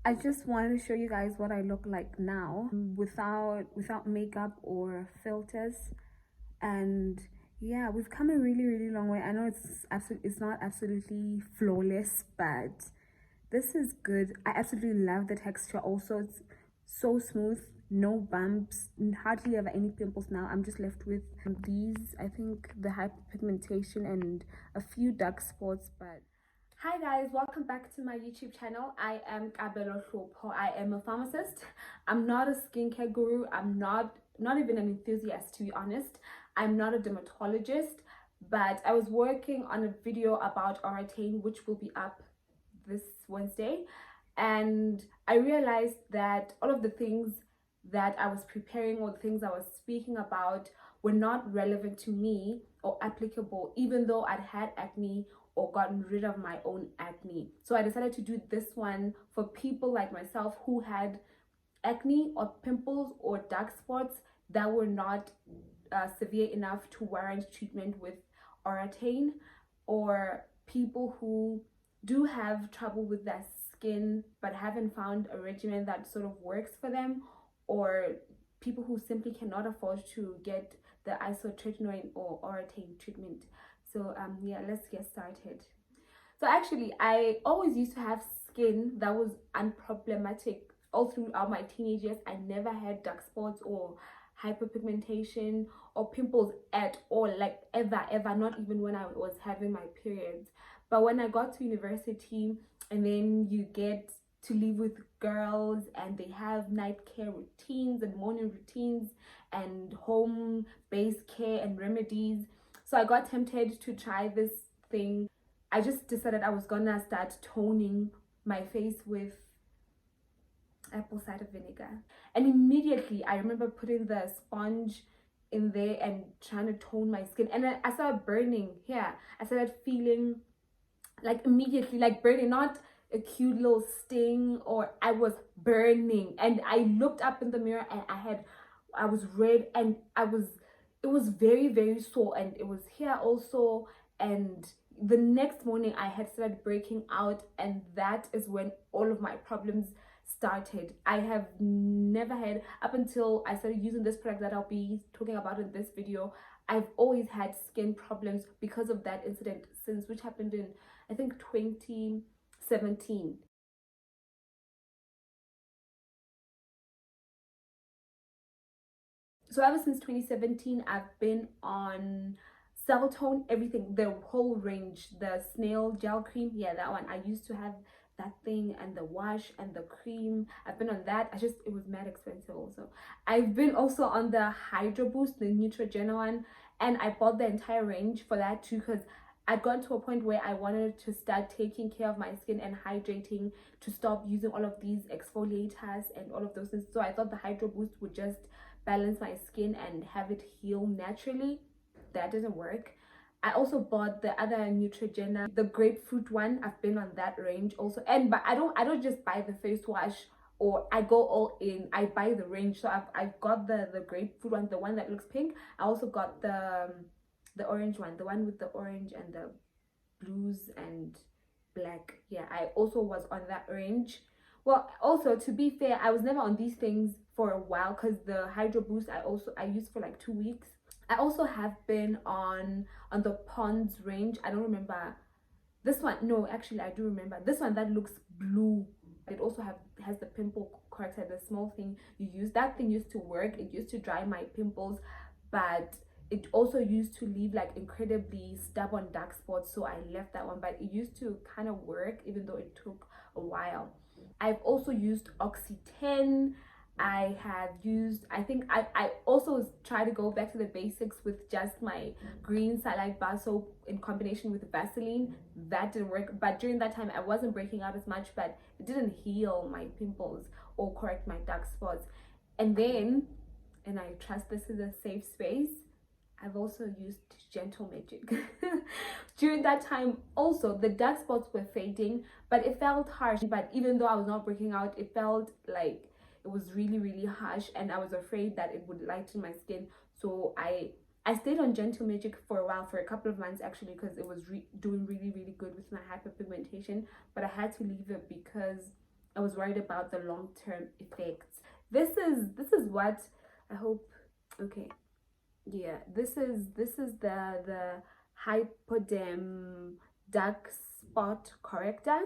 I just wanted to show you guys what I look like now without makeup or filters. And yeah, we've come a really long way. I know it's not absolutely flawless, but this is good. I absolutely love the texture. Also, it's so smooth, no bumps, hardly ever any pimples. Now I'm just left with these, I think, the hyperpigmentation and a few dark spots. But hi guys, welcome back to my YouTube channel. I am Kabelo Hlopo. I am a pharmacist. I'm not a skincare guru. I'm not even an enthusiast, to be honest. I'm not a dermatologist, but I was working on a video about Oratane, which will be up this Wednesday, and I realized that all of the things that I was preparing or the things I was speaking about were not relevant to me or applicable, even though I'd had acne or gotten rid of my own acne. So I decided to do this one for people like myself who had acne or pimples or dark spots that were not severe enough to warrant treatment with Oratane, or people who do have trouble with their skin but haven't found a regimen that sort of works for them, or people who simply cannot afford to get the isotretinoin or Oratane treatment. So yeah, let's get started. So actually, I always used to have skin that was unproblematic all throughout my teenage years. I never had dark spots or hyperpigmentation or pimples at all, like ever, not even when I was having my periods. But when I got to university, and then you get to live with girls and they have night care routines and morning routines and home based care and remedies. So I got tempted to try this thing. I just decided I was gonna start toning my face with apple cider vinegar. And immediately I remember putting the sponge in there and trying to tone my skin. And then I started burning here. I started feeling like immediately like burning, not a cute little sting, or I was burning. And I looked up in the mirror and I was red, and it was very sore, and it was here also. And the next morning I had started breaking out, and that is when all of my problems started. I have never had, up until I started using this product that I'll be talking about in this video, I've always had skin problems because of that incident, since which happened in, I think, 2017. So ever since 2017, I've been on cell tone, everything, the whole range, the snail gel cream, yeah, that one. I used to have that thing, and the wash and the cream. I've been on that. It was mad expensive also. I've been also on the Hydro Boost, the Neutrogena one, and I bought the entire range for that too, because I'd gotten to a point where I wanted to start taking care of my skin and hydrating, to stop using all of these exfoliators and all of those things. So I thought the Hydro Boost would just balance my skin and have it heal naturally. That didn't work. I also bought the other Neutrogena, the grapefruit one. I've been on that range also. And but I don't just buy the face wash, or I go all in. I buy the range. So I've got the grapefruit one, the one that looks pink. I also got the orange one, the one with the orange and the blues and black. Yeah, I also was on that range. Well, also, to be fair, I was never on these things for a while, because the Hydro Boost I used for like 2 weeks. I also have been on the Pond's range. I don't remember this one. No, actually I do remember this one that looks blue. It also has the pimple corrector, the small thing you use. That thing used to work. It used to dry my pimples, but it also used to leave like incredibly stubborn dark spots, so I left that one. But it used to kind of work, even though it took a while. I've also used Oxy-10. I have used, I think I also try to go back to the basics with just my green Salite bar soap in combination with Vaseline. That didn't work, but during that time I wasn't breaking out as much, but it didn't heal my pimples or correct my dark spots. And then, and I trust this is a safe space, I've also used Gentle Magic. During that time also, the dark spots were fading, but it felt harsh. But even though I was not breaking out, it felt like it was really harsh, and I was afraid that it would lighten my skin. So I stayed on Gentle Magic for a while, for a couple of months actually, because it was doing really good with my hyperpigmentation. But I had to leave it because I was worried about the long-term effects. This is what I hope. Okay, yeah, this is the Hypoderm dark spot corrector.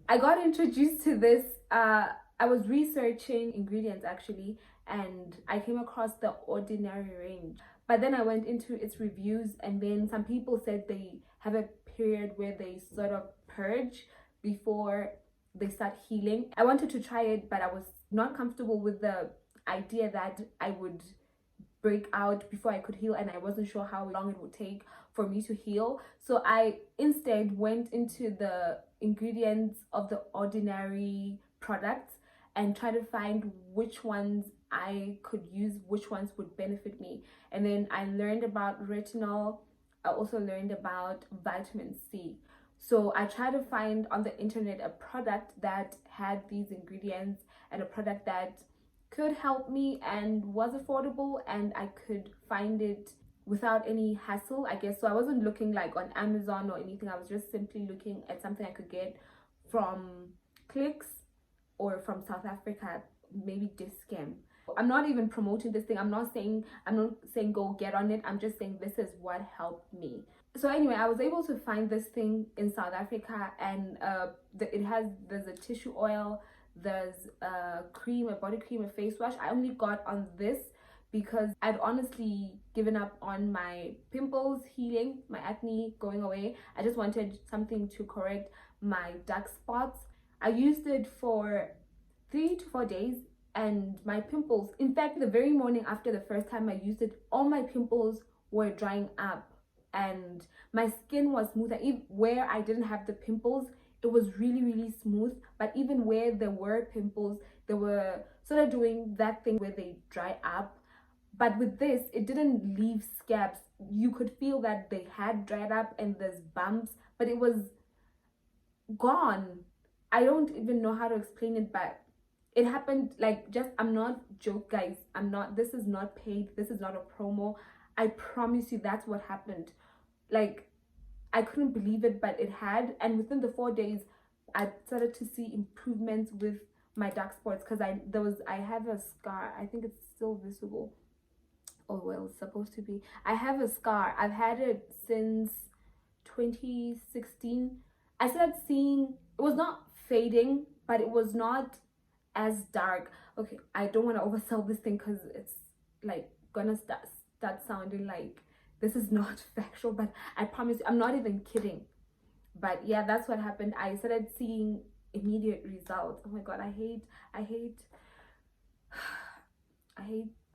I got introduced to this. I was researching ingredients actually, and I came across the Ordinary range. But then I went into its reviews, and then some people said they have a period where they sort of purge before they start healing. I wanted to try it, but I was not comfortable with the idea that I would break out before I could heal, and I wasn't sure how long it would take for me to heal. So I instead went into the ingredients of the Ordinary products and try to find which ones I could use, which ones would benefit me. And then I learned about retinol. I also learned about vitamin C. So I tried to find on the internet a product that had these ingredients and a product that could help me and was affordable, and I could find it without any hassle, I guess. So I wasn't looking like on Amazon or anything. I was just simply looking at something I could get from Clicks or from South Africa, maybe Discam. I'm not even promoting this thing. I'm not saying go get on it. I'm just saying this is what helped me. So anyway, I was able to find this thing in South Africa, and there's a tissue oil, there's a cream, a body cream, a face wash. I only got on this because I'd honestly given up on my pimples healing, my acne going away. I just wanted something to correct my dark spots. I used it for 3 to 4 days, and my pimples, in fact, the very morning after the first time I used it, all my pimples were drying up and my skin was smoother. Even where I didn't have the pimples, it was really smooth. But even where there were pimples, they were sort of doing that thing where they dry up. But with this, it didn't leave scabs. You could feel that they had dried up and there's bumps, but it was gone. I don't even know how to explain it, but it happened like just, I'm not joke, guys. This is not paid. This is not a promo. I promise you that's what happened. Like, I couldn't believe it, but it had. And within the 4 days, I started to see improvements with my dark spots, because I have a scar. I think it's still visible. Oh well, it's supposed to be. I have a scar. I've had it since 2016. I started seeing, it was not fading, but it was not as dark. Okay, I don't want to oversell this thing because it's like gonna start sounding like this is not factual, but I promise you, I'm not even kidding. But yeah, that's what happened. I started seeing immediate results. Oh my god, I hate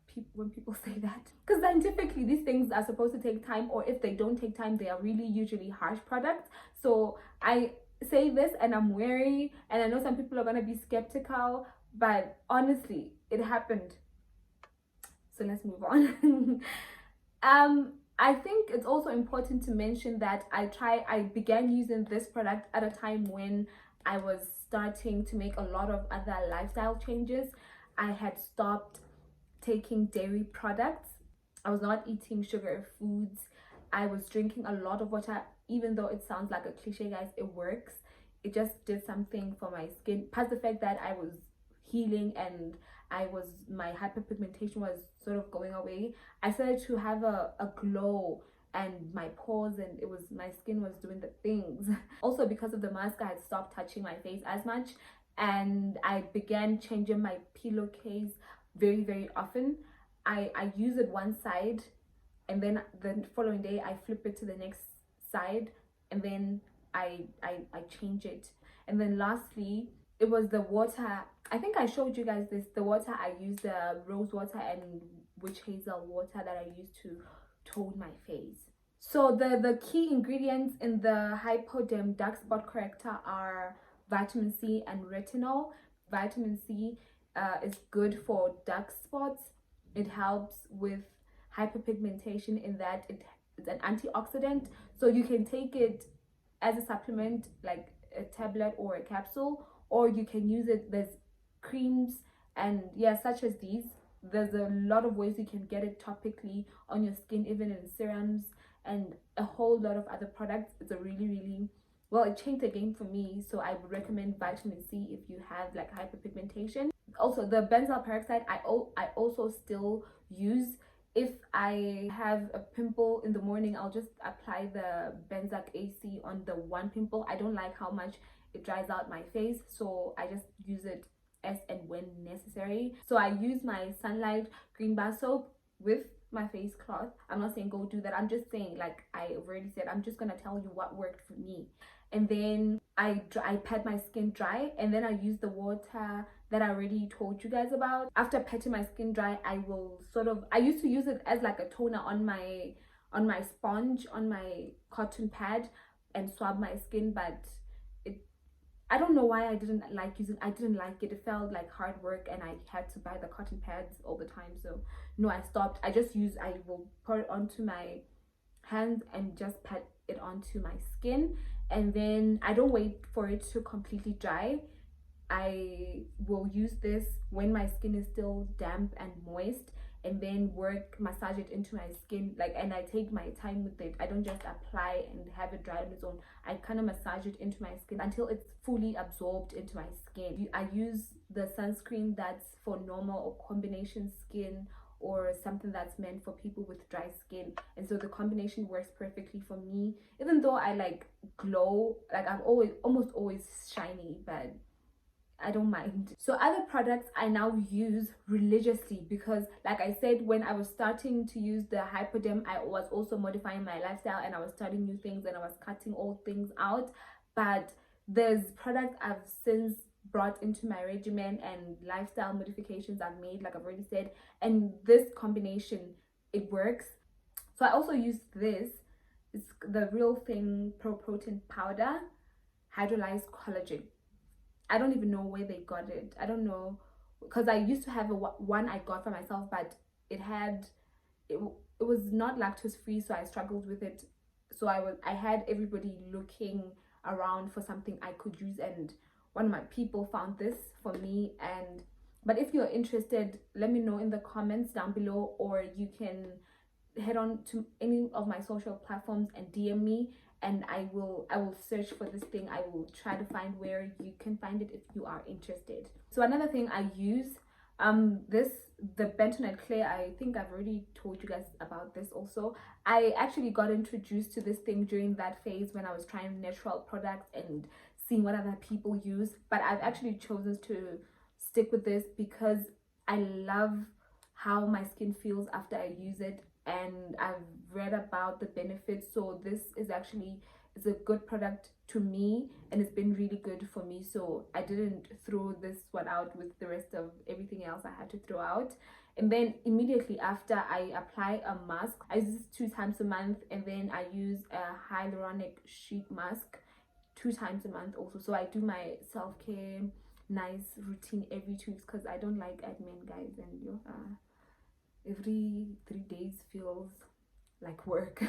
people when people say that, because scientifically these things are supposed to take time, or if they don't take time, they are really usually harsh products. So I say this and I'm wary, and I know some people are gonna be skeptical, but honestly, it happened. So let's move on. I think it's also important to mention that I began using this product at a time when I was starting to make a lot of other lifestyle changes. I had stopped taking dairy products. I was not eating sugar foods. I was drinking a lot of water. Even though it sounds like a cliche, guys, it works. It just did something for my skin. Past the fact that I was healing and my hyperpigmentation was sort of going away, I started to have a glow, and my pores, and my skin was doing the things. Also, because of the mask, I had stopped touching my face as much, and I began changing my pillowcase very often. I use it one side, and then the following day I flip it to the next side, and then I change it. And then lastly, it was the water. I think I showed you guys this. The water I used, the rose water and witch hazel water that I used to tone my face. So the key ingredients in the Hypoderm dark spot corrector are vitamin C and retinol. Vitamin C is good for dark spots. It helps with hyperpigmentation in that it's an antioxidant. So you can take it as a supplement, like a tablet or a capsule, or you can use it. There's creams and yeah, such as these. There's a lot of ways you can get it topically on your skin, even in serums and a whole lot of other products. It's a really well, it changed the game for me. So I would recommend vitamin C if you have like hyperpigmentation. Also the benzyl peroxide I also still use. If I have a pimple in the morning, I'll just apply the benzoic AC on the one pimple. I don't like how much it dries out my face, so I just use it as and when necessary. So I use my Sunlight green bar soap with my face cloth. I'm not saying go do that, I'm just saying, like I already said, I'm just gonna tell you what worked for me. And then I pat my skin dry, and then I use the water that I already told you guys about. After patting my skin dry, I will I used to use it as like a toner on my sponge, on my cotton pad, and swab my skin, but I don't know why I didn't like it. It felt like hard work, and I had to buy the cotton pads all the time. So no, I stopped. I will pour it onto my hands and just pat it onto my skin, and then I don't wait for it to completely dry. I will use this when my skin is still damp and moist, and then massage it into my skin, like, and I take my time with it. I don't just apply and have it dry on its own. I kind of massage it into my skin until it's fully absorbed into my skin. I use the sunscreen that's for normal or combination skin, or something that's meant for people with dry skin, and so the combination works perfectly for me. Even though I like glow, like I'm almost always shiny, but I don't mind. So other products I now use religiously, because like I said, when I was starting to use the Hypoderm, I was also modifying my lifestyle, and I was starting new things, and I was cutting old things out. But there's products I've since brought into my regimen, and lifestyle modifications I've made, like I've already said, and this combination, it works. So I also use this. It's the Real Thing Pro Protein Powder Hydrolyzed Collagen. I don't even know where they got it. I don't know, because I used to have one I got for myself, but it was not lactose free, so I struggled with it. So I had everybody looking around for something I could use, and one of my people found this for me. But if you're interested, let me know in the comments down below, or you can head on to any of my social platforms and DM me, and I will search for this thing. I will try to find where you can find it if you are interested. So another thing I use, the bentonite clay, I think I've already told you guys about this also. I actually got introduced to this thing during that phase when I was trying natural products and seeing what other people use, but I've actually chosen to stick with this because I love how my skin feels after I use it, and I've read about the benefits. So this is a good product to me, and it's been really good for me, so I didn't throw this one out with the rest of everything else I had to throw out. And then immediately after, I apply a mask. I use this 2 times a month, and then I use a hyaluronic sheet mask 2 times a month also. So I do my self-care nice routine every 2 weeks, because I don't like admin, guys, and every 3 days feels like work.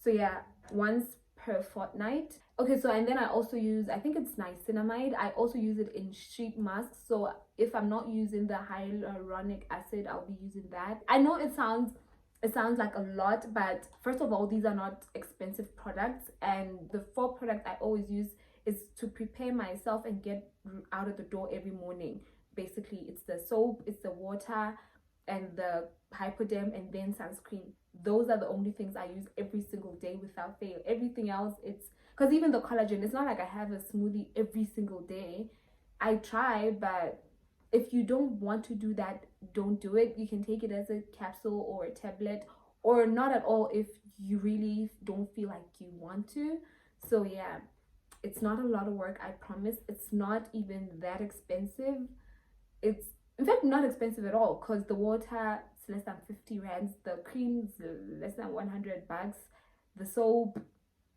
So yeah, once per fortnight. Okay, so and then I also use, I think it's niacinamide. I also use it in sheet masks. So if I'm not using the hyaluronic acid, I'll be using that. I know it sounds like a lot, but first of all, these are not expensive products, and the 4 products I always use is to prepare myself and get out of the door every morning. Basically, it's the soap, it's the water, and the Hypoderm, and then sunscreen. Those are the only things I use every single day without fail. Everything else, it's because even the collagen, it's not like I have a smoothie every single day. I try, but if you don't want to do that, don't do it. You can take it as a capsule or a tablet, or not at all if you really don't feel like you want to. So yeah, it's not a lot of work, I promise. It's not even that expensive. It's in fact not expensive at all, because the water is less than 50 rands, the cream is less than 100 bucks, the soap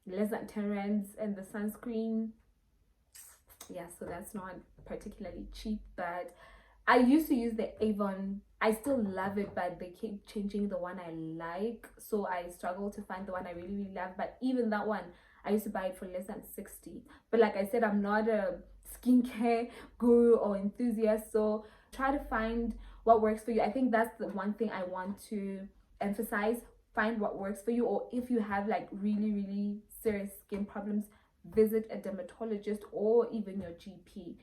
less than 10 rands, and the sunscreen, yeah, so that's not particularly cheap. But I used to use the Avon. I still love it, but they keep changing the one I like, so I struggle to find the one I really love. But even that one, I used to buy it for less than 60. But like I said, I'm not a skincare guru or enthusiast, so try to find what works for you. I think that's the one thing I want to emphasize. Find what works for you, or if you have like really serious skin problems, visit a dermatologist or even your GP.